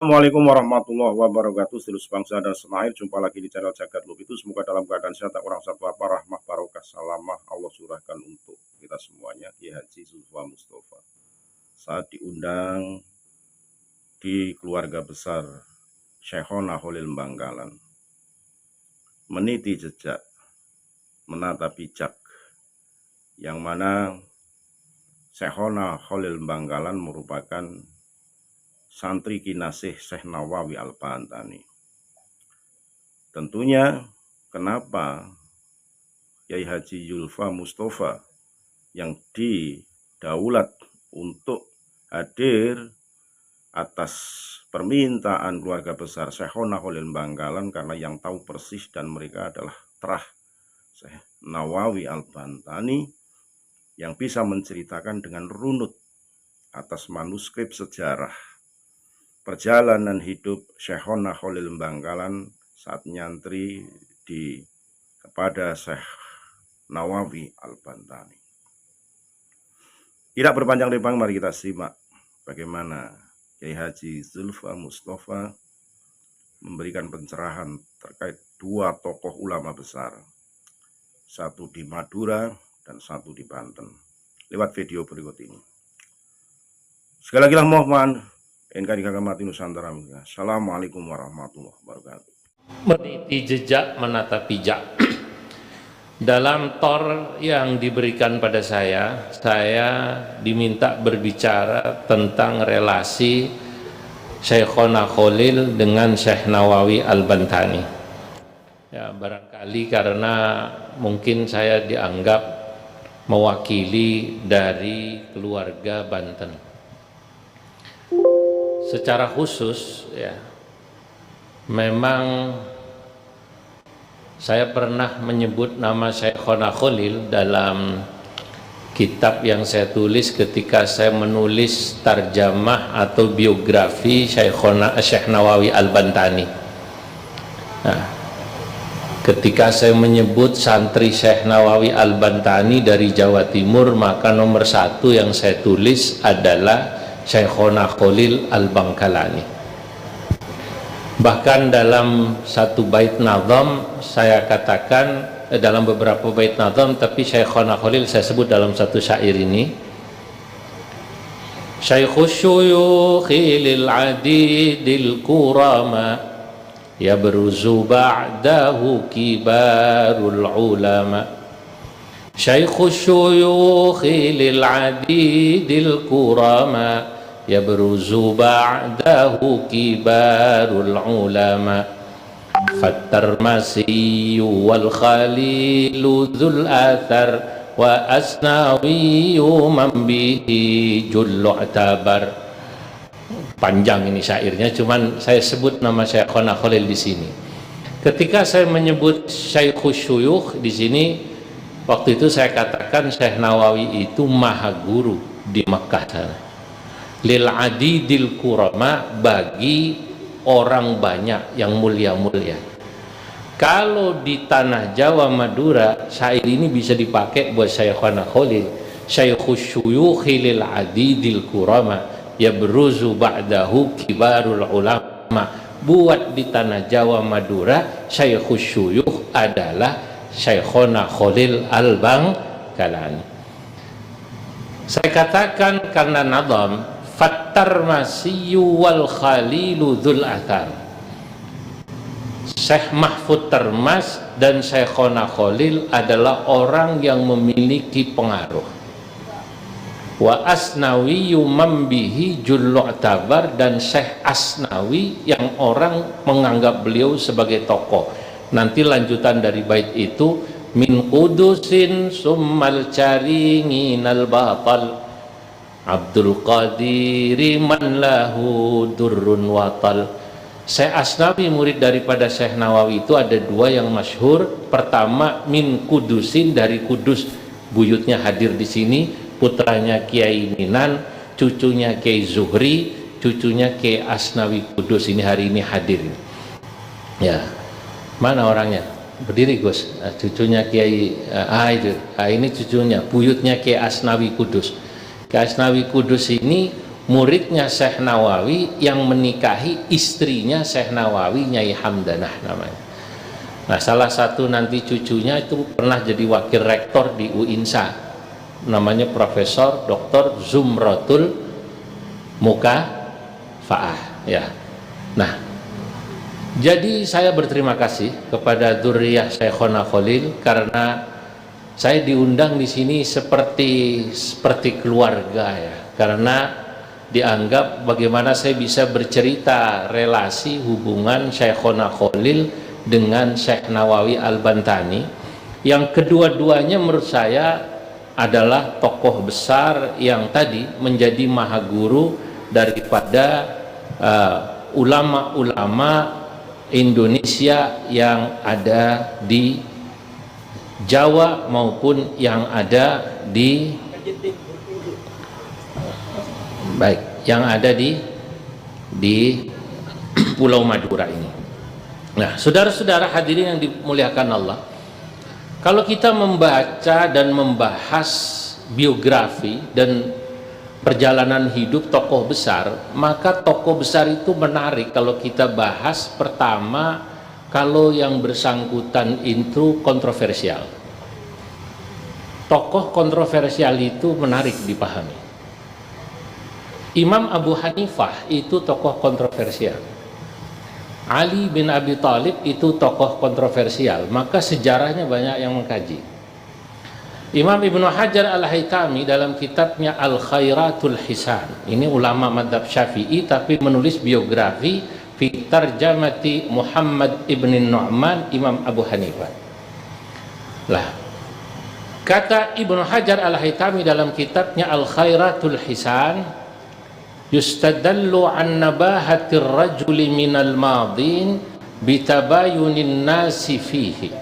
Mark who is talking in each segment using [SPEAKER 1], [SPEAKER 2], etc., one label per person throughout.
[SPEAKER 1] Assalamualaikum warahmatullahi wabarakatuh. Seluruh bangsa dan senair, jumpa lagi di channel Jagat Lub itu. Semoga dalam keadaan sehat, kurang satu apa, rahmah barokah salamah Allah surahkan untuk kita semuanya. Kiai Haji Zulfa Mustafa saat diundang di keluarga besar Syekhona Khalil Bangkalan, meniti jejak, menata bijak, yang mana Syekhona Khalil Bangkalan merupakan santri kinasih Syekh Nawawi Al-Bantani. Tentunya kenapa Kiai Haji Zulfa Mustafa yang didaulat untuk hadir atas permintaan keluarga besar Syekhona Khalil Bangkalan, karena yang tahu persis dan mereka adalah terah Syekh Nawawi Al-Bantani yang bisa menceritakan dengan runut atas manuskrip sejarah perjalanan hidup Syekhona Khalil Bangkalan saat nyantri kepada Syekh Nawawi Al-Bantani. Tidak berpanjang lebar, mari kita simak bagaimana Kiai Haji Zulfa Mustafa memberikan pencerahan terkait dua tokoh ulama besar, satu di Madura dan satu di Banten, lewat video berikut ini. Sekali lagi mohon NKRI Mati Nusantara. Assalamualaikum warahmatullahi wabarakatuh.
[SPEAKER 2] Meniti jejak, menata pijak. Dalam tor yang diberikan pada saya diminta berbicara tentang relasi Syekhona Khalil dengan Syekh Nawawi Al-Bantani. Ya, barangkali karena mungkin saya dianggap mewakili dari keluarga Banten. Secara khusus ya, memang saya pernah menyebut nama Syekhona Khalil dalam kitab yang saya tulis ketika saya menulis tarjamah atau biografi Syekh Nawawi Al-Bantani. Nah, ketika saya menyebut santri Syekh Nawawi Al-Bantani dari Jawa Timur, maka nomor satu yang saya tulis adalah Syekhona Khalil Al-Bangkalani. Bahkan dalam satu bait nazam saya katakan, dalam beberapa bait nazam, tapi Syekhona Khalil saya sebut dalam satu syair ini, Syekhus syuyukhi lil adidil kurama yabruzu ba'dahu kibarul ulama. Syekhus syuyukhi lil adidil kurama yabruzu ba'dahu kibarul ulama. Fattarmasiyu wal khalilu dhul athar wa asnawiyu man bihi jullu atabar. Panjang ini syairnya, cuman saya sebut nama Syekhona Khalil di sini. Ketika saya menyebut Syekhus syuyukh di sini, waktu itu saya katakan Syekh Nawawi itu maha guru di Mekah sana. Lil adidil kurama, bagi orang banyak yang mulia-mulia. Kalau di tanah Jawa Madura, syair ini bisa dipakai buat Syekhona Khalil. Syekhus syuyukhi lil adidil kurama yabruzu ba'dahu kibarul ulama. Buat di tanah Jawa Madura, Syekhus syuyukh adalah Syekhona Khalil Al-Bangkalani. Saya katakan karena nazam Fattarmasiyu wal khalilu dhul athar. Syekh Mahfud Termas dan Syekhona Khalil adalah orang yang memiliki pengaruh. Wa asnawiyu mambihi jullu tabar, dan Syekh Asnawi yang orang menganggap beliau sebagai tokoh. Nanti lanjutan dari bait itu, min qudusin summal caringinal batal Abdul Qadiri man lahu durrun watal. Syekh Asnawi murid daripada Syekh Nawawi itu ada dua yang masyhur. Pertama, min Kudusin, dari Kudus, buyutnya hadir di sini, putranya Kiai Minan, cucunya Kiai Zuhri, cucunya Kiai Asnawi Kudus, ini hari ini hadir. Ya, mana orangnya? Berdiri Gus. Cucunya Kiai ini cucunya, buyutnya Kiai Asnawi Kudus. Kiai Asnawi Kudus ini muridnya Syekh Nawawi yang menikahi istrinya Syekh Nawawi, Nyai Hamdanah namanya. Nah, salah satu nanti cucunya itu pernah jadi wakil rektor di UINSA, namanya Profesor Dr. Zumratul Mukafaah ya. Nah, jadi saya berterima kasih kepada dzurriyyah Syekhona Khalil karena saya diundang di sini seperti keluarga ya, karena dianggap bagaimana saya bisa bercerita relasi hubungan Syekhona Khalil dengan Syekh Nawawi Al-Bantani, yang kedua-duanya menurut saya adalah tokoh besar yang tadi menjadi mahaguru daripada ulama-ulama Indonesia yang ada di Jawa maupun yang ada di Pulau Madura ini. Nah, saudara-saudara hadirin yang dimuliakan Allah, kalau kita membaca dan membahas biografi dan perjalanan hidup tokoh besar, maka tokoh besar itu menarik kalau kita bahas. Pertama, kalau yang bersangkutan itu kontroversial. Tokoh kontroversial itu menarik dipahami. Imam Abu Hanifah itu tokoh kontroversial. Ali bin Abi Thalib itu tokoh kontroversial, maka sejarahnya banyak yang mengkaji. Imam Ibnu Hajar Al-Haytami dalam kitabnya Al-Khairatul Hisan, ini ulama madhab Syafi'i tapi menulis biografi fi tarjamati Muhammad ibn Nu'man Imam Abu Hanifah. Lah, kata Ibnu Hajar Al-Haytami dalam kitabnya Al-Khairatul Hisan, yustadallu an nabahatir rajuli minal madin bitabayunin nasi fihi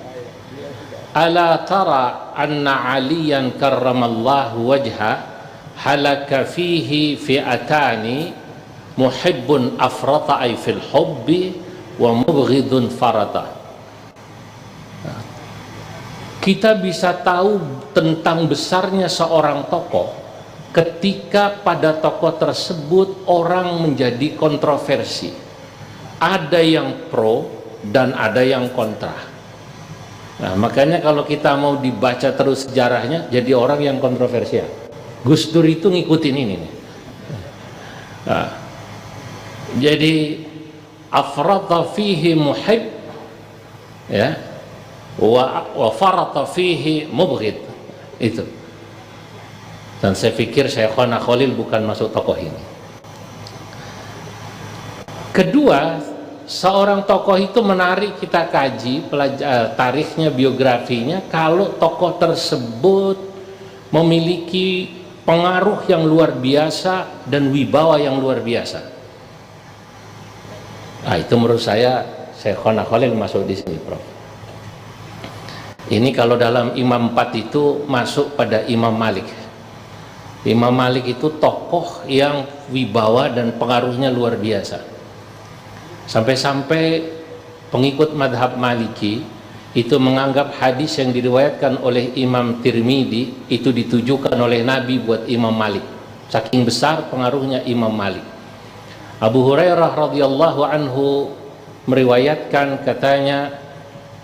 [SPEAKER 2] ala tara anna aliyan karramallahu wajha halaka fihi fi'atani muhibbun afrata ay fil hubbi wa mubghidun farata. Kita bisa tahu tentang besarnya seorang tokoh ketika pada tokoh tersebut orang menjadi kontroversi. Ada yang pro dan ada yang kontra. Nah, makanya kalau kita mau dibaca terus sejarahnya, jadi orang yang kontroversial. Gus Dur itu ngikutin ini nih. Nah, jadi afrata fihi muhib ya, wa farata fihi mubghid, itu. Dan saya pikir Syekhona Khalil bukan masuk tokoh ini. Kedua, seorang tokoh itu menarik kita kaji tarikhnya, biografinya, kalau tokoh tersebut memiliki pengaruh yang luar biasa dan wibawa yang luar biasa. Nah, itu menurut saya Syekhona Khalil masuk di sini, Prof. Ini kalau dalam Imam 4 itu masuk pada Imam Malik. Imam Malik itu tokoh yang wibawa dan pengaruhnya luar biasa. Sampai-sampai pengikut madhab Maliki itu menganggap hadis yang diriwayatkan oleh Imam Tirmidzi itu ditujukan oleh Nabi buat Imam Malik. Saking besar pengaruhnya Imam Malik. Abu Hurairah radhiyallahu anhu meriwayatkan, katanya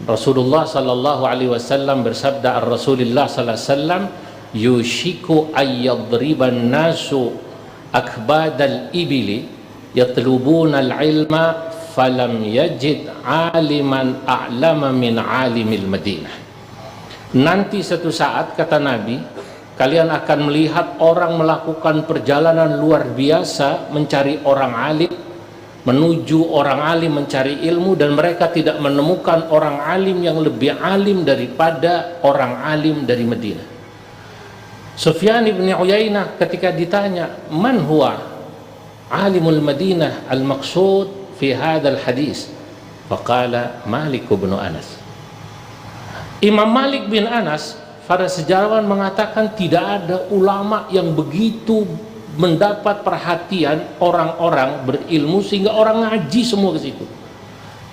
[SPEAKER 2] Rasulullah sallallahu alaihi wasallam bersabda, Rasulullah sallallahu alaihi wasallam, yushiku ayyadriban nasu akbadal ibili yatlubuna al-ilma falam yajid aliman a'lama min alimil Madinah. Nanti satu saat, kata Nabi, kalian akan melihat orang melakukan perjalanan luar biasa mencari orang alim, menuju orang alim mencari ilmu, dan mereka tidak menemukan orang alim yang lebih alim daripada orang alim dari Madinah. Sufyan ibn Uyainah ketika ditanya, man huwa alimul Madinah al-maqsud fi hadzal hadis, faqala Malik bin Anas. Imam Malik bin Anas, para sejarawan mengatakan tidak ada ulama yang begitu mendapat perhatian orang-orang berilmu sehingga orang ngaji semua ke situ.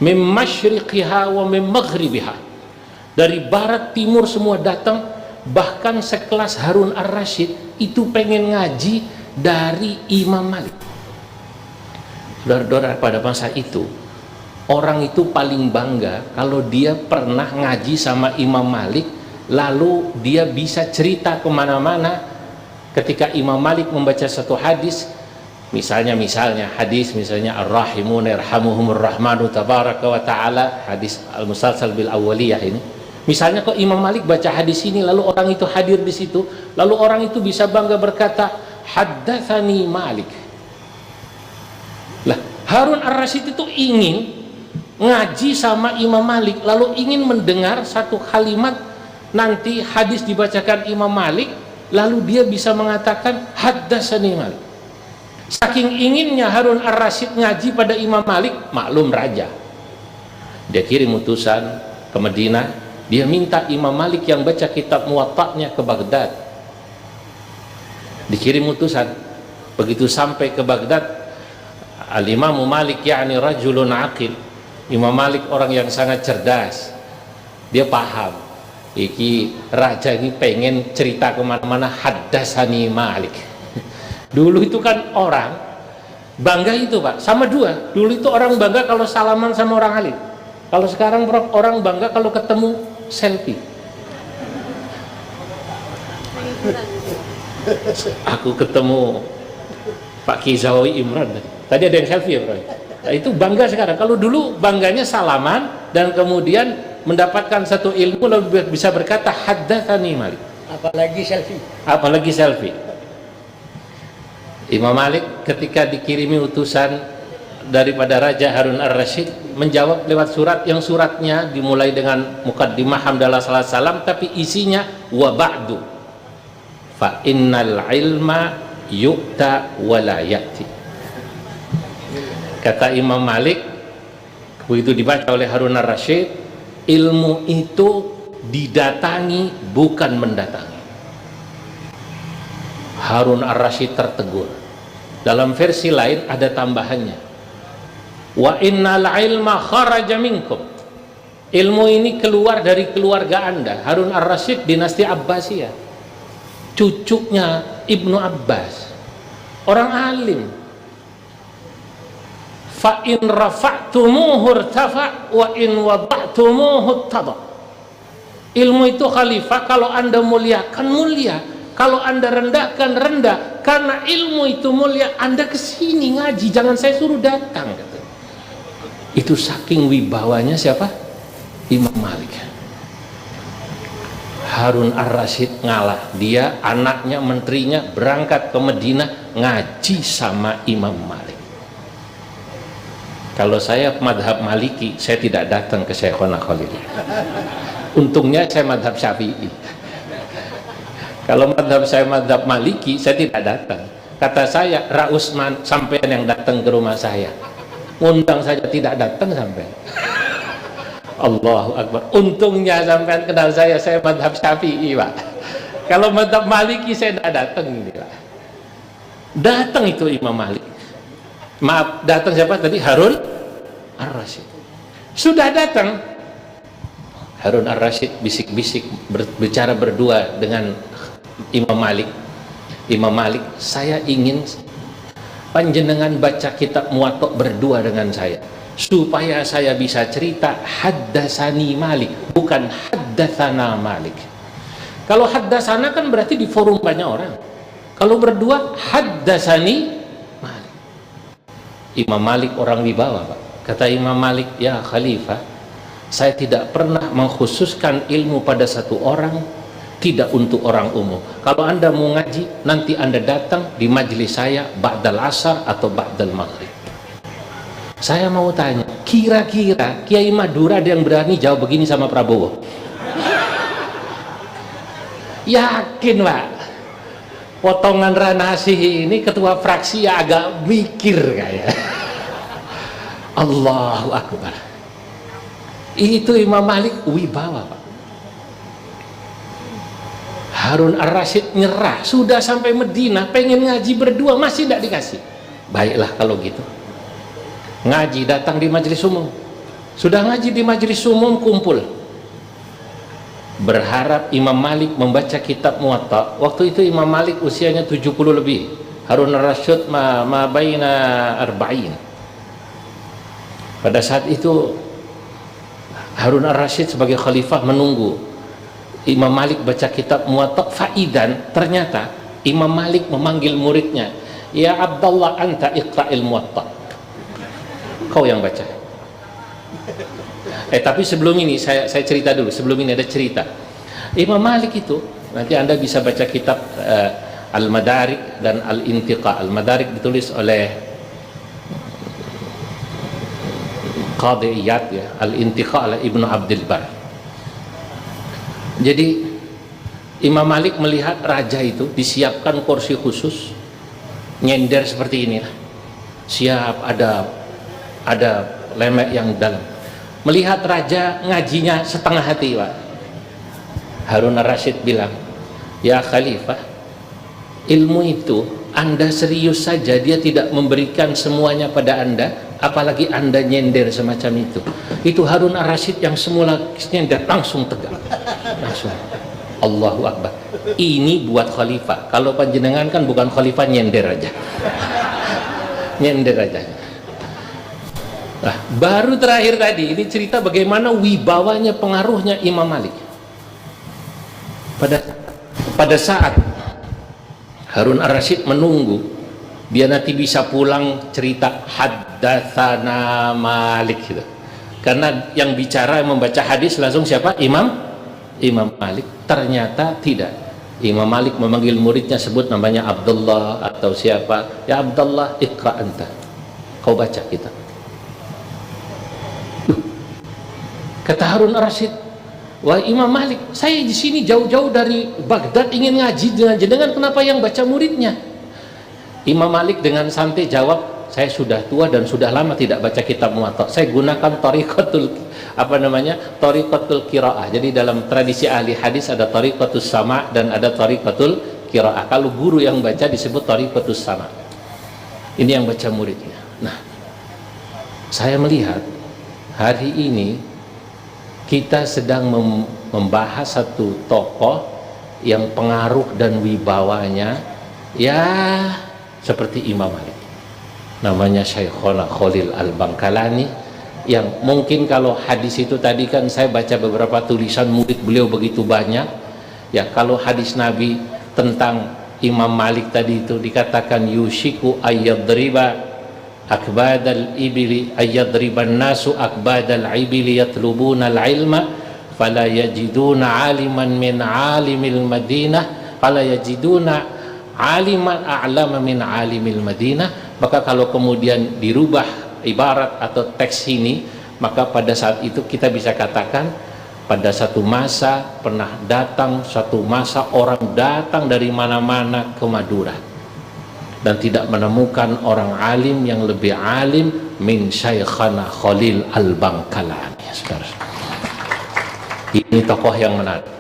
[SPEAKER 2] Mim masyriqiha wa mim maghribiha. Dari barat timur semua datang. Bahkan sekelas Harun Ar-Rasyid itu pengen ngaji dari Imam Malik. Saudara-saudara, pada masa itu orang itu paling bangga kalau dia pernah ngaji sama Imam Malik, lalu dia bisa cerita kemana-mana. Ketika Imam Malik membaca satu hadis, misalnya hadis ar-rahimun yarhamuhumur rahmanu tabaraka wa ta'ala, hadis al-musalsal bil awwaliyah ini. Misalnya kok Imam Malik baca hadis ini, lalu orang itu hadir di situ, lalu orang itu bisa bangga berkata, haddatsani Malik. Lah, Harun ar-Rasyid itu ingin ngaji sama Imam Malik, lalu ingin mendengar satu kalimat nanti hadis dibacakan Imam Malik, lalu dia bisa mengatakan haddatsani Malik. Saking inginnya Harun ar-Rasyid ngaji pada Imam Malik, maklum raja, dia kirim utusan ke Madinah, dia minta Imam Malik yang baca kitab Muwatta'nya ke Baghdad. Dikirim utusan, begitu sampai ke Baghdad, Al-Imam Malik yakni rajulun aqil, Imam Malik orang yang sangat cerdas, dia paham iki raja ini pengen cerita kemana-mana, haddatsani Malik. Dulu itu kan orang bangga itu Pak, sama dua. Dulu itu orang bangga kalau salaman sama orang alim. Kalau sekarang orang bangga kalau ketemu selfie. Aku ketemu Pak Kizawi Imran tadi ada yang selfie ya Bro. Nah, itu bangga sekarang. Kalau dulu bangganya salaman dan kemudian mendapatkan satu ilmu lalu bisa berkata haddatsani Malik. Apalagi selfie. Imam Malik ketika dikirimi utusan daripada Raja Harun ar-Rasyid menjawab lewat surat yang suratnya dimulai dengan muqaddimah hamdalah sallallahu salam, tapi isinya wa ba'du fa innal ilma yu'ta wa la ya'ti. Kata Imam Malik begitu dibaca oleh Harun ar-Rasyid, ilmu itu didatangi bukan mendatangi. Harun ar-Rasyid tertegur. Dalam versi lain ada tambahannya, wa innal ilma kharaja minkum, ilmu ini keluar dari keluarga anda. Harun ar-Rasyid dinasti Abbasiyah, cucunya Ibnu Abbas, orang alim. Fa in rafa'tumuhu irtafa wa in wada'tumuhu tada. Ilmu itu khalifah, kalau anda muliakan mulia, kalau anda rendahkan rendah. Karena ilmu itu mulia, anda kesini ngaji, jangan saya suruh datang. Itu saking wibawanya siapa? Imam Malik. Harun ar-Rasyid ngalah, dia anaknya menterinya berangkat ke Madinah ngaji sama Imam Malik. Kalau saya madhab Maliki, saya tidak datang ke Syekhona Khalil. Untungnya saya madhab Syafi'i. Kalau madhab saya madhab Maliki, saya tidak datang. Kata saya, Ra Usman, sampean yang datang ke rumah saya, ngundang saja tidak datang sampean. Allahu Akbar. Untungnya sampean kenal saya madhab Syafi'i Pak. Kalau madhab Maliki saya tidak datang ini Pak. Datang itu Imam Malik. Maaf, datang siapa tadi? Harun ar-Rasyid. Sudah datang, Harun ar-Rasyid bisik-bisik berbicara berdua dengan Imam Malik. Imam Malik, saya ingin panjenengan baca kitab Muwatta berdua dengan saya, supaya saya bisa cerita haddatsani Malik, bukan haddatsana Malik. Kalau haddatsana kan berarti di forum banyak orang. Kalau berdua haddatsani Malik. Imam Malik orang wibawa Pak. Kata Imam Malik, ya Khalifah, saya tidak pernah mengkhususkan ilmu pada satu orang, tidak untuk orang umum. Kalau anda mau ngaji, nanti anda datang di majelis saya ba'dal asar atau ba'dal maghrib. Saya mau tanya, kira-kira Kiai Madura ada yang berani jawab begini sama Prabowo? Yakin Pak, potongan Ranasih ini ketua fraksi ya agak mikir kayak. Allahu Akbar. Itu Imam Malik wibawa Pak. Harun ar-Rasyid nyerah, sudah sampai Madinah pengen ngaji berdua masih tidak dikasih. Baiklah kalau gitu, ngaji datang di majelis umum. Sudah ngaji di majelis umum, kumpul berharap Imam Malik membaca kitab Muwatta. Waktu itu Imam Malik usianya 70 lebih, Harun ar-Rasyid ma baina arba'in. Pada saat itu Harun ar-Rasyid sebagai khalifah menunggu Imam Malik baca kitab Muwatta. Faidan, ternyata Imam Malik memanggil muridnya, ya Abdullah, anta iqra'il Muwatta, kau yang baca. Tapi sebelum ini saya cerita dulu. Sebelum ini ada cerita. Imam Malik itu, nanti Anda bisa baca kitab Al-Madarik dan Al-Intiqa. Al-Madarik ditulis oleh Qadhi Iyad, ya. Al-Intiqa oleh Ibnu Abdul Bar. Jadi Imam Malik melihat raja itu disiapkan kursi khusus, nyender seperti inilah, siap, ada lemek yang dalam. Melihat raja ngajinya setengah hati, Pak. Harun ar-Rasyid bilang, ya Khalifah, ilmu itu Anda serius saja dia tidak memberikan semuanya pada Anda, apalagi Anda nyender semacam itu. Itu Harun ar-Rasyid yang semula nyender langsung tegak, langsung. Allahu Akbar. Ini buat khalifah. Kalau panjenengan kan bukan khalifah, nyender aja. Nyender aja. Nah, baru terakhir tadi ini cerita bagaimana wibawanya, pengaruhnya Imam Malik. Pada saat Harun ar-Rasyid menunggu dia nanti bisa pulang cerita haddatsana Malik gitu. Karena yang bicara, yang membaca hadis langsung siapa? Imam Malik. Ternyata tidak. Imam Malik memanggil muridnya, sebut namanya Abdullah atau siapa. Ya Abdullah, iqra anta, kau baca kita. Kata Harun ar-Rasyid, wah Imam Malik, saya di sini jauh-jauh dari Baghdad ingin ngaji dengan jenengan, kenapa yang baca muridnya? Imam Malik dengan santai jawab, saya sudah tua dan sudah lama tidak baca kitab Muwatta. Saya gunakan tariqatul qiraah. Jadi dalam tradisi ahli hadis ada tariqatus sama' dan ada tariqatul qiraah. Kalau guru yang baca disebut tariqatus sama'. Ini yang baca muridnya. Nah, saya melihat hari ini kita sedang membahas satu tokoh yang pengaruh dan wibawanya ya seperti Imam Malik. Namanya Syekhona Khalil Al-Bangkalani, yang mungkin kalau hadis itu tadi kan saya baca beberapa tulisan murid beliau begitu banyak ya. Kalau hadis Nabi tentang Imam Malik tadi itu dikatakan yushiku ayyadriba akbadal ibili ayyadriban nasu akbadal ibili yatlubuna al-ilma fala yajiduna aliman min alimil madinah fala yajiduna aliman a'lama min alimil madinah. Maka kalau kemudian dirubah ibarat atau teks ini, maka pada saat itu kita bisa katakan pada satu masa pernah datang, satu masa orang datang dari mana-mana ke Madura dan tidak menemukan orang alim yang lebih alim min Syekhana Khalil Al-Bangkalani. Ini tokoh yang menarik.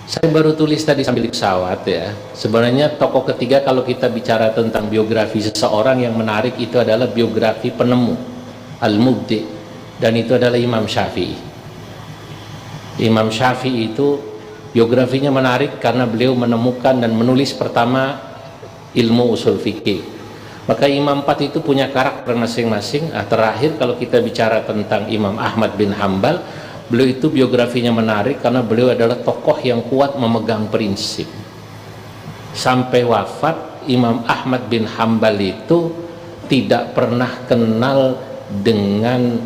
[SPEAKER 2] Saya baru tulis tadi sambil di pesawat ya. Sebenarnya tokoh ketiga kalau kita bicara tentang biografi seseorang yang menarik itu adalah biografi penemu, Al-Mubdi, dan itu adalah Imam Syafi'i. Imam Syafi'i itu biografinya menarik karena beliau menemukan dan menulis pertama ilmu usul fikih. Maka Imam empat itu punya karakter masing-masing. Terakhir kalau kita bicara tentang Imam Ahmad bin Hambal, beliau itu biografinya menarik karena beliau adalah tokoh yang kuat memegang prinsip. Sampai wafat Imam Ahmad bin Hambal itu tidak pernah kenal dengan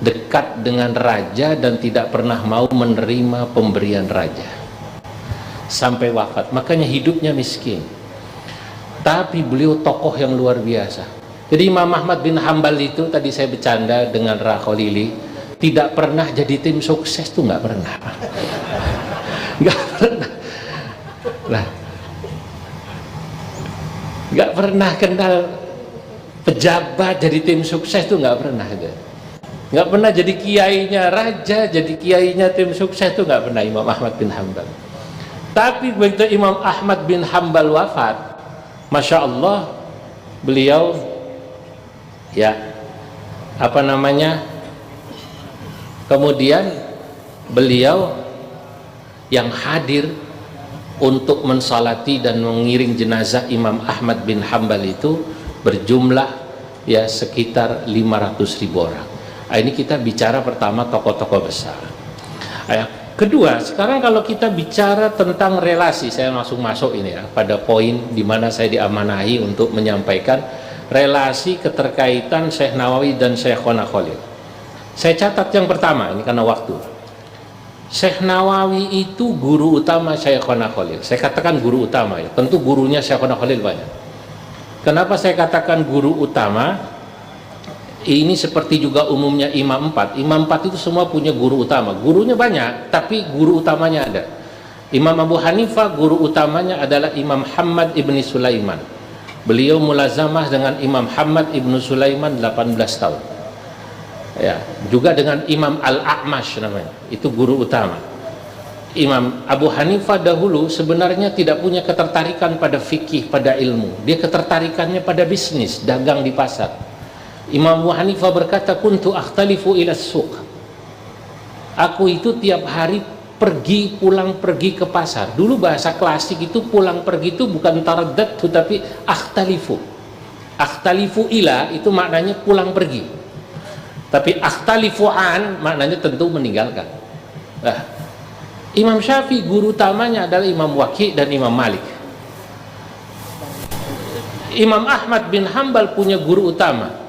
[SPEAKER 2] dekat dengan raja dan tidak pernah mau menerima pemberian raja sampai wafat. Makanya hidupnya miskin. Tapi beliau tokoh yang luar biasa. Jadi Imam Ahmad bin Hambal itu tadi saya bercanda dengan Rakholili, tidak pernah jadi tim sukses tuh, nggak pernah. Nggak pernah lah, nggak pernah kenal pejabat jadi tim sukses tuh, nggak pernah. Nggak pernah jadi kiainya raja, jadi kiainya tim sukses tuh nggak pernah Imam Ahmad bin Hambal. Tapi begitu Imam Ahmad bin Hambal wafat, Masya Allah, beliau ya apa namanya, kemudian beliau yang hadir untuk mensalati dan mengiring jenazah Imam Ahmad bin Hambal itu berjumlah ya sekitar 500.000 orang. Ini kita bicara pertama tokoh-tokoh besar. Kedua, sekarang kalau kita bicara tentang relasi, saya langsung masuk ini ya pada poin di mana saya diamanahi untuk menyampaikan relasi keterkaitan Syekh Nawawi dan Syekhona Khalil. Saya catat yang pertama ini karena waktu. Syekh Nawawi itu guru utama Syekhona Khalil. Saya katakan guru utama ya. Tentu gurunya Syekhona Khalil banyak. Kenapa saya katakan guru utama? Ini seperti juga umumnya imam 4. Imam 4 itu semua punya guru utama. Gurunya banyak, tapi guru utamanya ada. Imam Abu Hanifah guru utamanya adalah Imam Muhammad ibni Sulaiman. Beliau mulazamah dengan Imam Muhammad ibnu Sulaiman 18 tahun. Ya, juga dengan Imam Al-A'mash namanya. Itu guru utama. Imam Abu Hanifah dahulu sebenarnya tidak punya ketertarikan pada fikih, pada ilmu. Dia ketertarikannya pada bisnis, dagang di pasar. Imam Abu Hanifah berkata, kuntu akhtalifu ila suq. Aku itu tiap hari pulang pergi ke pasar. Dulu bahasa klasik itu pulang pergi itu bukan taraddad tapi akhtalifu. Akhtalifu ila itu maknanya pulang pergi. Tapi akhtalifu an maknanya tentu meninggalkan. Nah, Imam Syafi'i guru utamanya adalah Imam Waqi' dan Imam Malik. Imam Ahmad bin Hambal punya guru utama.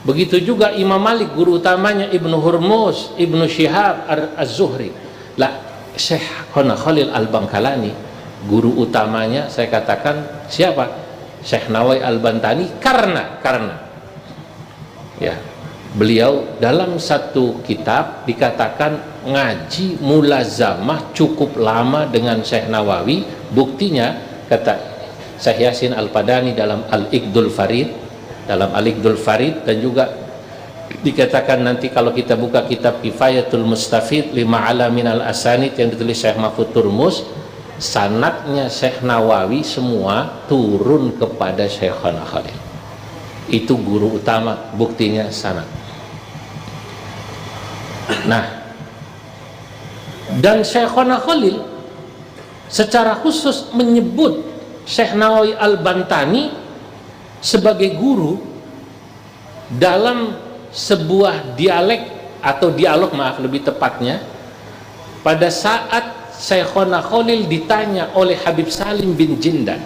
[SPEAKER 2] Begitu juga Imam Malik guru utamanya Ibnu Hurmuz, Ibnu Syihab Az-Zuhri. Lah Syekhona Khalil Al-Bangkalani guru utamanya saya katakan siapa? Syekh Nawawi Al-Bantani karena ya beliau dalam satu kitab dikatakan ngaji mulazamah cukup lama dengan Syekh Nawawi. Buktinya kata Syekh Yasin Al-Padani dalam Al-Iqdul Farid, dan juga dikatakan nanti kalau kita buka kitab Kifayatul Mustafid lima ala minal asanid yang ditulis Syekh Mahfud Turmus, sanadnya Syekh Nawawi semua turun kepada Syekhona Khalil. Itu guru utama, buktinya sanad. Nah, dan Syekhona Khalil secara khusus menyebut Syekh Nawawi Al-Bantani sebagai guru dalam sebuah dialog lebih tepatnya pada saat Syekhona Khalil ditanya oleh Habib Salim bin Jindan.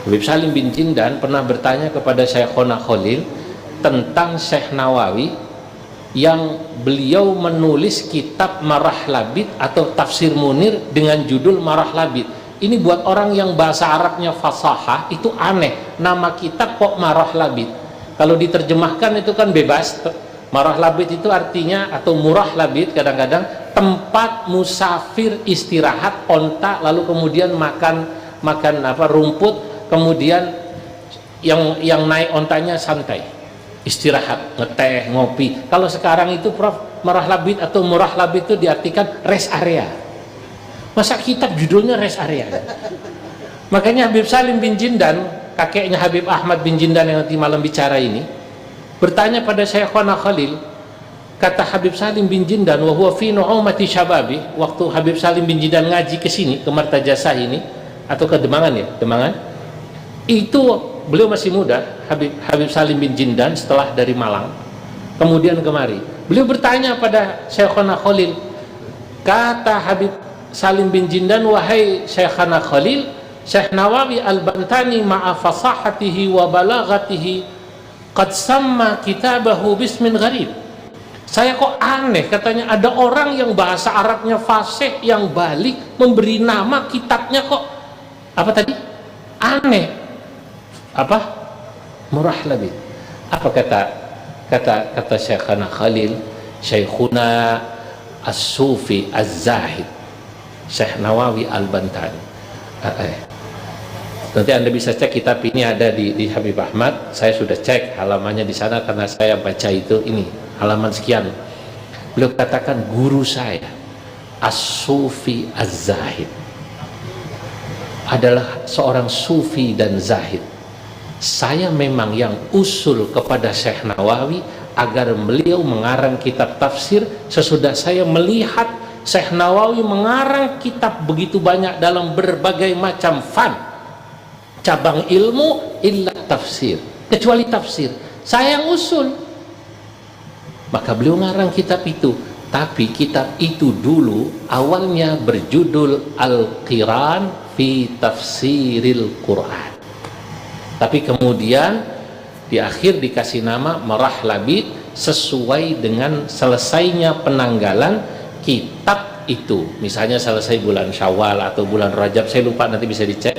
[SPEAKER 2] Habib Salim bin Jindan pernah bertanya kepada Syekhona Khalil tentang Syekh Nawawi yang beliau menulis kitab Marah Labid atau Tafsir Munir dengan judul Marah Labid. Ini buat orang yang bahasa Arabnya fasahah itu aneh, nama kitab kok Marah Labid. Kalau diterjemahkan itu kan bebas. Marah Labid itu artinya, atau Murah Labid kadang-kadang tempat musafir istirahat onta, lalu kemudian makan rumput, kemudian yang naik ontanya santai istirahat, ngeteh, ngopi. Kalau sekarang itu Prof, Marah Labid atau Murah Labid itu diartikan rest area. Masa kitab judulnya rest area? Makanya Habib Salim bin Jindan, kakeknya Habib Ahmad bin Jindan yang nanti malam bicara ini, bertanya pada Syekhona Khalil. Kata Habib Salim bin Jindan, wa huwa fi nu'umati syababi, waktu Habib Salim bin Jindan ngaji ke sini, ke Martajasah ini, atau ke Demangan ya, Demangan. Itu beliau masih muda, Habib Salim bin Jindan setelah dari Malang, kemudian kemari. Beliau bertanya pada Syekhona Khalil, kata Habib Salim bin Jindan, wahai Syekhana Khalil, Syekh Nawawi Al-Bantani ma'a fasahatihi wa balaghatihi qad samma kitabahu bismin gharib. Saya kok aneh, katanya ada orang yang bahasa Arabnya fasih, yang balik, memberi nama kitabnya kok apa tadi? Aneh. Apa? Murah Labid. Apa kata Syekhana Khalil? Syekhuna As-Sufi Az-Zahid, Syekh Nawawi Al-Bantani. Nanti Anda bisa cek kitab ini ada di Habib Ahmad. Saya sudah cek halamannya di sana karena saya baca itu ini halaman sekian. Beliau katakan guru saya As-Sufi Az-Zahid adalah seorang sufi dan zahid. Saya memang yang usul kepada Syekh Nawawi agar beliau mengarang kitab tafsir sesudah saya melihat Syekh Nawawi mengarang kitab begitu banyak dalam berbagai macam cabang ilmu, illa tafsir, kecuali tafsir. Saya yang usul. Maka beliau ngarang kitab itu. Tapi kitab itu dulu awalnya berjudul Al-Qiran fi Tafsiril Quran. Tapi kemudian di akhir dikasih nama Marah Labid sesuai dengan selesainya penanggalan kitab itu. Misalnya selesai bulan Syawal atau bulan Rajab, saya lupa, nanti bisa dicek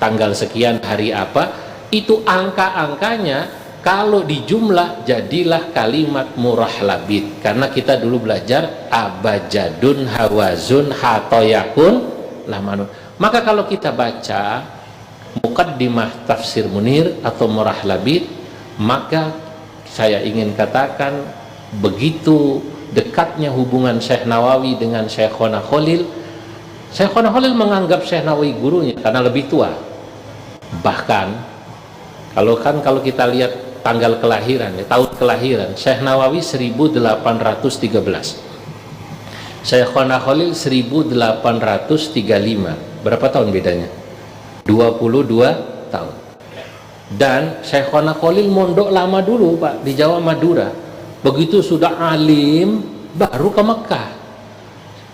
[SPEAKER 2] tanggal sekian hari apa, itu angka-angkanya kalau dijumlah jadilah kalimat Murah Labid. Karena kita dulu belajar abajadun hawazun hatoyakun lamanun. Maka kalau kita baca Muqaddimah Tafsir Munir atau Murah Labid, maka saya ingin katakan begitu dekatnya hubungan Syekh Nawawi dengan Syekhona Khalil. Syekhona Khalil menganggap Syekh Nawawi gurunya karena lebih tua. Bahkan kalau kita lihat tanggal kelahiran, tahun kelahiran, Syekh Nawawi 1813, Syekhona Khalil 1835. Berapa tahun bedanya? 22 tahun. Dan Syekhona Khalil mondok lama dulu Pak di Jawa Madura. Begitu sudah alim baru ke Mekah.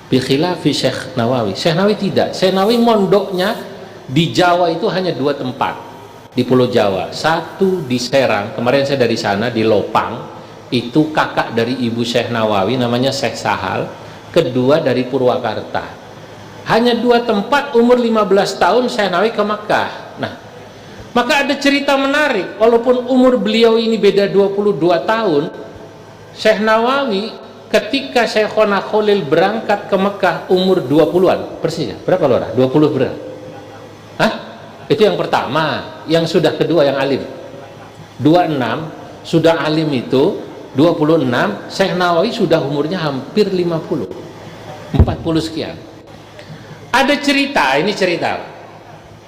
[SPEAKER 2] Bikhilafi Syekh Nawawi. Syekh Nawawi tidak. Syekh Nawawi mondoknya di Jawa itu hanya 2 tempat di Pulau Jawa. Satu di Serang, kemarin saya dari sana, di Lopang, itu kakak dari ibu Syekh Nawawi namanya Syekh Sahal. Kedua dari Purwakarta. Hanya 2 tempat, umur 15 tahun Syekh Nawawi ke Makkah. Nah, maka ada cerita menarik, walaupun umur beliau ini beda 22 tahun, Syekh Nawawi ketika Syekhona Khalil berangkat ke Mekah umur 20-an, persisnya berapa Lora? 20 berapa? Hah? Itu yang pertama. Yang sudah kedua yang alim 26, sudah alim itu 26. Syekh Nawawi sudah umurnya hampir 50, 40 sekian. Ada cerita, ini cerita,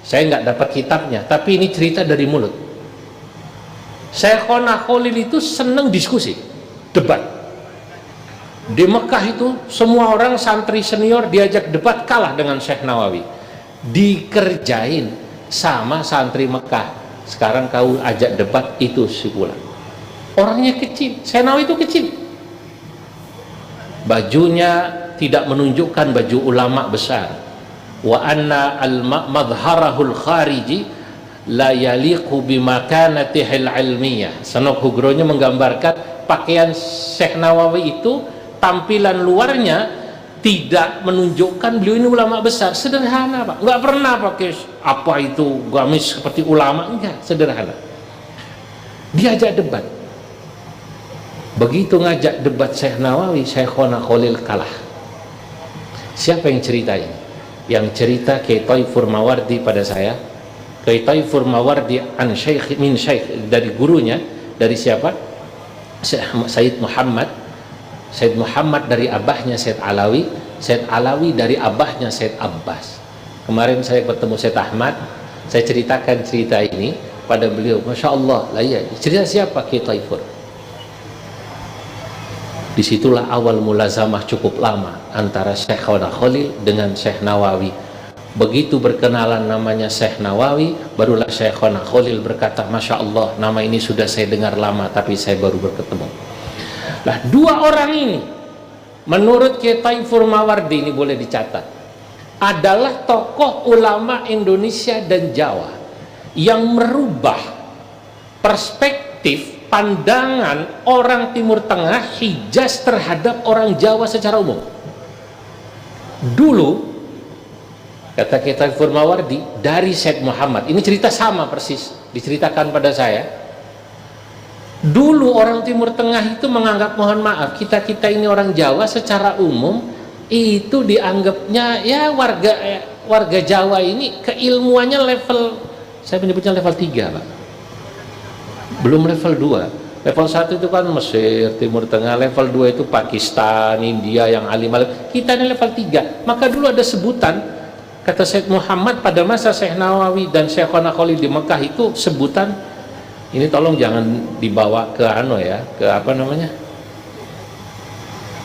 [SPEAKER 2] saya nggak dapat kitabnya, tapi ini cerita dari mulut. Syekhona Khalil itu senang diskusi, debat. Di Mekah itu semua orang santri senior diajak debat, kalah dengan Syekh Nawawi. Dikerjain sama santri Mekah. Sekarang kau ajak debat, itu si pula. Orangnya kecil, Syekh Nawawi itu kecil. Bajunya tidak menunjukkan baju ulama besar. Wa anna al-madharahul khariji la yaliqu bimakanatihil ilmiyah. Sanok Hugronya menggambarkan pakaian Syekh Nawawi itu tampilan luarnya tidak menunjukkan beliau ini ulama besar. Sederhana Pak, nggak pernah pakai apa itu gamis seperti ulama, enggak, sederhana. Diajak debat, begitu ngajak debat Syekh Nawawi, Syekhona Khalil kalah. Siapa yang cerita ini? Yang cerita Kiai Thaifur Mawardi pada saya. Kiai Thaifur Mawardi an syekh min syekh, dari gurunya, dari siapa? Sayyid Muhammad. Sayyid Muhammad dari abahnya Sayyid Alawi, Sayyid Alawi dari abahnya Sayyid Abbas. Kemarin saya bertemu Sayyid Ahmad, saya ceritakan cerita ini pada beliau. Masya Allah, lah ya, cerita siapa? Kiai Thaifur. Disitulah awal mulazamah cukup lama antara Syekhona Khalil dengan Syekh Nawawi. Begitu berkenalan namanya Syekh Nawawi, barulah Syekhona Khalil berkata, Masya Allah, nama ini sudah saya dengar lama tapi saya baru berketemu. Nah, 2 orang ini menurut Kiai Thaifur Mawardi, ini boleh dicatat, adalah tokoh ulama Indonesia dan Jawa yang merubah perspektif pandangan orang Timur Tengah, Hijaz terhadap orang Jawa secara umum. Dulu kata Kiai Thaifur Mawardi, dari Syekh Muhammad, ini cerita sama persis diceritakan pada saya. Dulu orang Timur Tengah itu menganggap, mohon maaf, kita ini orang Jawa secara umum itu dianggapnya ya warga Jawa ini keilmuannya level, saya menyebutnya level 3 Pak, belum level 2. Level 1 itu kan Mesir, Timur Tengah. Level 2 itu Pakistan, India yang alim-alim. Kita ini level 3. Maka dulu ada sebutan, kata Syekh Muhammad pada masa Syekh Nawawi dan Syekhona Khalil di Mekah itu sebutan, ini tolong jangan dibawa ke ke apa namanya,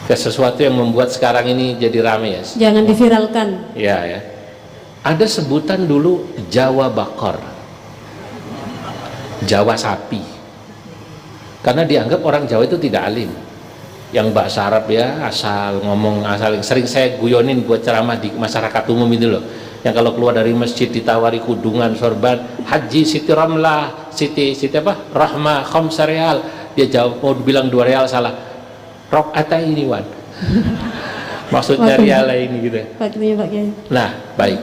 [SPEAKER 2] ke sesuatu yang membuat sekarang ini jadi rame ya.
[SPEAKER 3] Jangan diviralkan.
[SPEAKER 2] Ya, ya. Ada sebutan dulu Jawa Bakor, Jawa sapi. Karena dianggap orang Jawa itu tidak alim. Yang bahasa Arab ya asal ngomong, asal sering saya guyonin buat ceramah di masyarakat umum itu loh. Yang kalau keluar dari masjid ditawari kudungan, sorban, haji Siti Ramlah, Siti apa? Rahmah khamsa real. Dia jawab mau bilang 2 real salah. Rok'ata ini wan. Maksudnya riala ini gitu.
[SPEAKER 3] Waktunya Pak Kiai.
[SPEAKER 2] Nah, baik.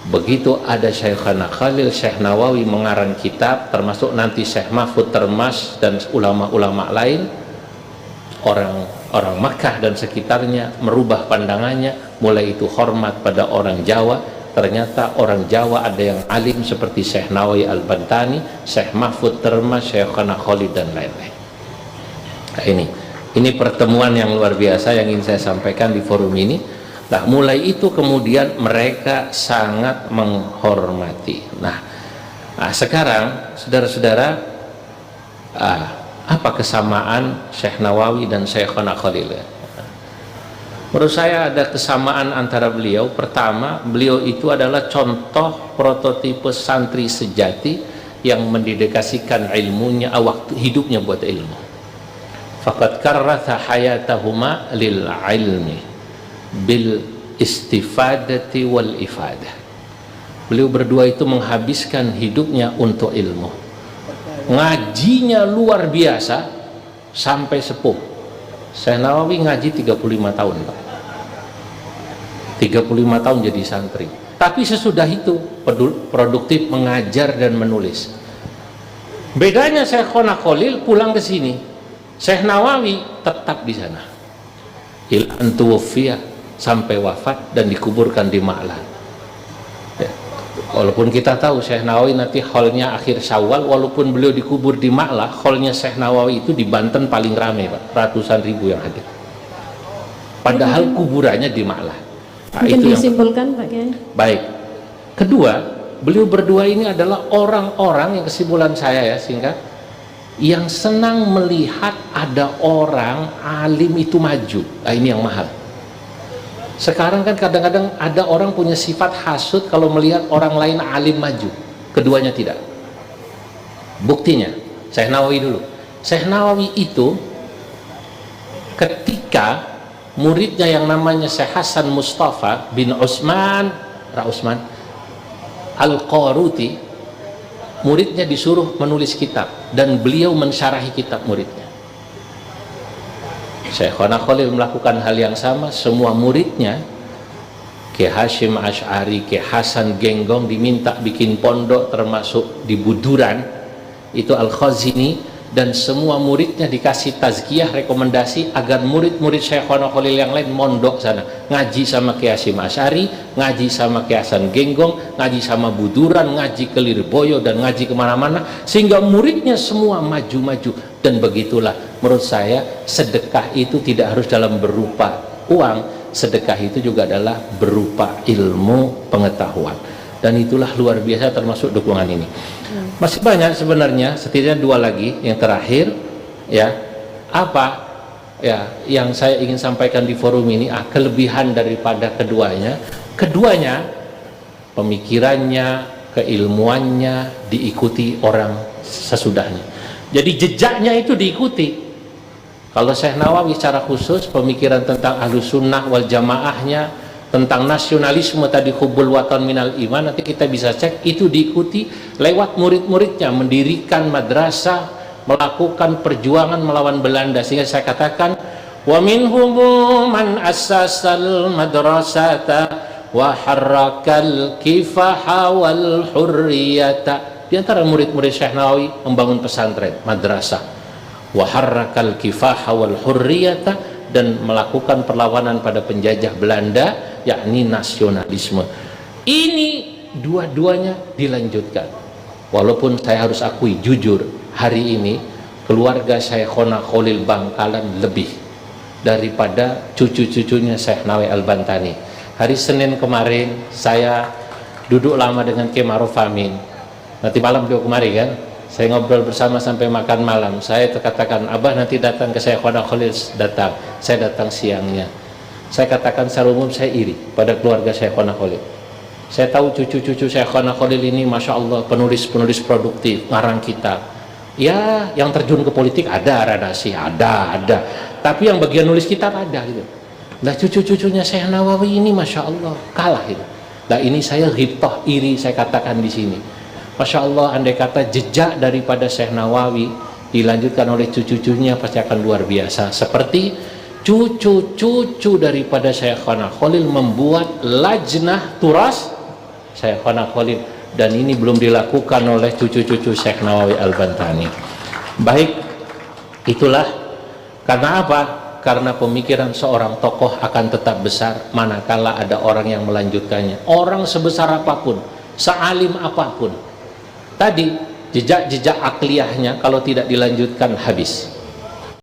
[SPEAKER 2] Begitu ada Syekhana Khalil, Syekh Nawawi mengarang kitab, termasuk nanti Syekh Mahfud Termas dan ulama-ulama lain, orang Makkah dan sekitarnya merubah pandangannya, mulai itu hormat pada orang Jawa. Ternyata orang Jawa ada yang alim seperti Syekh Nawawi Al-Bantani, Syekh Mahfud Termas, Syekhana Khalil dan lain-lain. Nah, ini pertemuan yang luar biasa yang ingin saya sampaikan di forum ini. Nah, mulai itu kemudian mereka sangat menghormati. Nah, sekarang saudara-saudara, apa kesamaan Syekh Nawawi dan Syekhana Khalil? Menurut saya ada kesamaan antara beliau. Pertama, beliau itu adalah contoh prototipe santri sejati yang mendedikasikan ilmunya, waktu hidupnya buat ilmu. Faqad karratha hayatahuma lil ilmi bil istifadati wal ifadah. Beliau berdua itu menghabiskan hidupnya untuk ilmu. Ngajinya luar biasa sampai sepuh. Syekh Nawawi ngaji 35 tahun, Pak. 35 tahun jadi santri. Tapi sesudah itu produktif mengajar dan menulis. Bedanya Syekhona Khalil pulang ke sini. Syekh Nawawi tetap di sana. Il antuwafiyah sampai wafat dan dikuburkan di Ma'lan. Ya. Walaupun kita tahu Syekh Nawawi nanti kholnya akhir Syawal, walaupun beliau dikubur di Ma'lah, kholnya Syekh Nawawi itu di Banten paling ramai, Pak. Ratusan ribu yang hadir. Padahal kuburannya di Ma'lah. Nah,
[SPEAKER 3] Mungkin
[SPEAKER 2] itu
[SPEAKER 3] disimpulkan Pak Kiai.
[SPEAKER 2] Baik. Kedua, beliau berdua ini adalah orang-orang yang kesimpulan saya ya singkat, yang senang melihat ada orang alim itu maju. Nah, ini yang mahal. Sekarang kan kadang-kadang ada orang punya sifat hasud kalau melihat orang lain alim maju, keduanya tidak. Buktinya Syekh Nawawi dulu. Syekh Nawawi itu ketika muridnya yang namanya Syekh Hasan Mustafa bin Utsman Al-Qaruti, muridnya disuruh menulis kitab dan beliau mensyarahi kitab muridnya. Syekhona Khalil melakukan hal yang sama. Semua muridnya, Ki Hashim Asy'ari, Ki Hasan Genggong diminta bikin pondok, termasuk di Buduran itu Al-Khazini, dan semua muridnya dikasih tazkiyah, rekomendasi agar murid-murid Syekhona Khalil yang lain mondok sana, ngaji sama Ki Hashim Asy'ari, ngaji sama Ki Hasan Genggong, ngaji sama Buduran, ngaji ke Lirboyo dan ngaji kemana-mana, sehingga muridnya semua maju-maju. Dan begitulah menurut saya sedekah itu tidak harus dalam berupa uang, sedekah itu juga adalah berupa ilmu pengetahuan, dan itulah luar biasa termasuk dukungan ini. Masih banyak sebenarnya, setidaknya 2 lagi yang terakhir ya. Apa ya yang saya ingin sampaikan di forum ini, kelebihan daripada keduanya pemikirannya, keilmuannya diikuti orang sesudahnya. Jadi jejaknya itu diikuti. Kalau Syekh Nawawi secara khusus pemikiran tentang Ahlus Sunnah wal Jamaahnya, tentang nasionalisme tadi, hubbul watan minal iman, nanti kita bisa cek, itu diikuti lewat murid-muridnya, mendirikan madrasah, melakukan perjuangan melawan Belanda. Sehingga saya katakan, wa minhum man assasal madrasata wa harrakal kifaha wal hurriyata. Di antara murid-murid Syekh Nawawi membangun pesantren, madrasah, wa harrakal kifaha wal hurriyata, dan melakukan perlawanan pada penjajah Belanda, yakni nasionalisme. Ini dua-duanya dilanjutkan. Walaupun saya harus akui jujur, hari ini keluarga Syekhona Khalil Bangkalan lebih daripada cucu-cucunya Syekh Nawawi Al-Bantani. Hari Senin kemarin saya duduk lama dengan Kiai Ma'ruf Amin. Nanti malam beliau kemari kan, Saya ngobrol bersama sampai makan malam. Saya terkatakan, Abah nanti datang ke Syekhona Khalil, datang. Saya datang siangnya. Saya katakan secara umum saya iri pada keluarga Syekhona Khalil. Saya tahu cucu-cucu Syekhona Khalil ini Masya Allah penulis-penulis produktif, ngarang kitab. Ya, yang terjun ke politik ada, radasi ada. Tapi yang bagian nulis kitab ada gitu. Nah cucu-cucunya Syekh Nawawi ini Masya Allah kalah gitu. Nah ini saya ghibtah, iri saya katakan di sini. Masya Allah, andai kata jejak daripada Syekh Nawawi dilanjutkan oleh cucu-cucunya pasti akan luar biasa. Seperti cucu-cucu daripada Syekhona Khalil membuat lajnah turas Syekhona Khalil, dan ini belum dilakukan oleh cucu-cucu Syekh Nawawi Al-Bantani. Baik, itulah karena apa? Karena pemikiran seorang tokoh akan tetap besar manakala ada orang yang melanjutkannya. Orang sebesar apapun, sealim apapun, tadi jejak-jejak akliyahnya kalau tidak dilanjutkan habis.